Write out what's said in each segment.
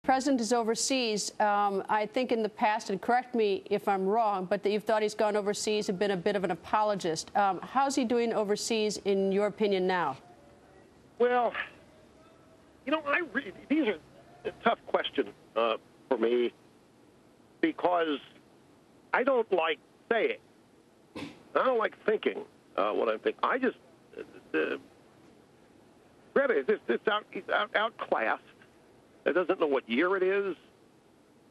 President is overseas. I think in the past, and correct me if I'm wrong, but that you've thought he's gone overseas and been a bit of an apologist. How's he doing overseas, in your opinion, now? Well, you know, these are a tough question for me because I don't like saying. I don't like thinking what I think. I just, he's outclassed. That doesn't know what year it is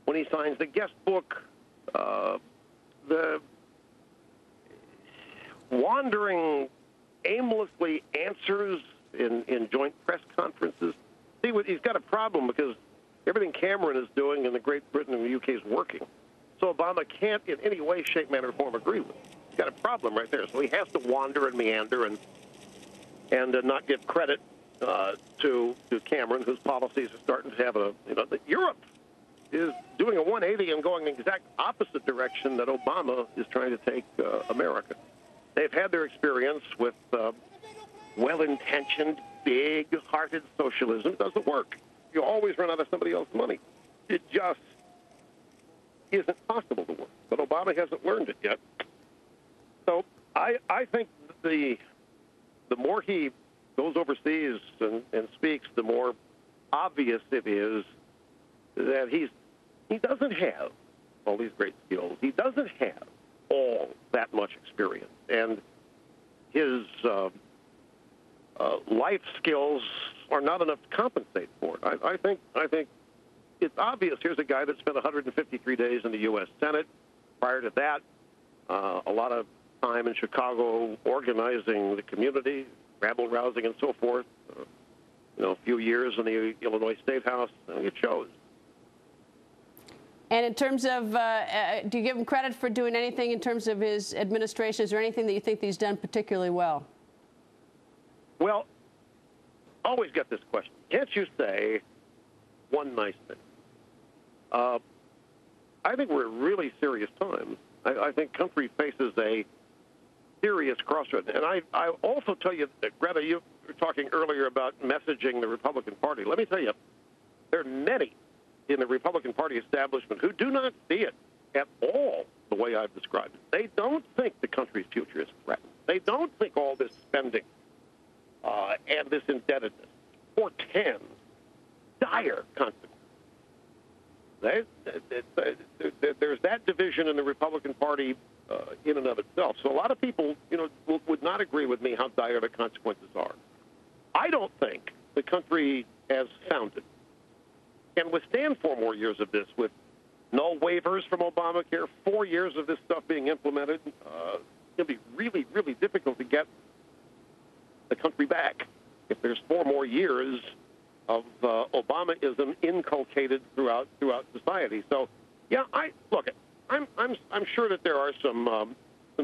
when he signs the guest book. The wandering, aimlessly answers in joint press conferences. See, he's got a problem because everything Cameron is doing in the Great Britain and the UK is working. So Obama can't in any way, shape, manner, or form agree with it. He's got a problem right there. So he has to wander and meander and not give credit to Cameron, whose policies are starting to have Europe is doing a 180 and going in the exact opposite direction that Obama is trying to take America. They've had their experience with well-intentioned, big-hearted socialism. It doesn't work. You always run out of somebody else's money. It just isn't possible to work. But Obama hasn't learned it yet. So I think the more he goes overseas and speaks, the more obvious it is that he doesn't have all these great skills. He doesn't have all that much experience, and his life skills are not enough to compensate for it. I think it's obvious. Here's a guy that spent 153 days in the U.S. Senate. Prior to that, a lot of time in Chicago organizing the community, rabble-rousing and so forth. A few years in the Illinois State House. It shows. And in terms of, do you give him credit for doing anything in terms of his administration? Is there anything that you think that he's done particularly well? Well, always get this question. Can't you say one nice thing? I think we're at really serious times. I think country faces a serious crossroads. And I also tell you that, Greta, you were talking earlier about messaging the Republican Party. Let me tell you, there are many in the Republican Party establishment who do not see it at all the way I've described it. They don't think the country's future is threatened. They don't think all this spending and this indebtedness portends dire consequences. There's that division in the Republican Party in and of itself. So a lot of people, would not agree with me how dire the consequences are. I don't think the country as founded can withstand 4 more years of this with no waivers from Obamacare, 4 years of this stuff being implemented. It'll be really, really difficult to get the country back if there's 4 more years of Obamaism inculcated throughout society. So, yeah, I'm sure that there are some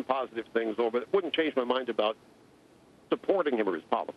positive things over it. It wouldn't change my mind about supporting him or his policy.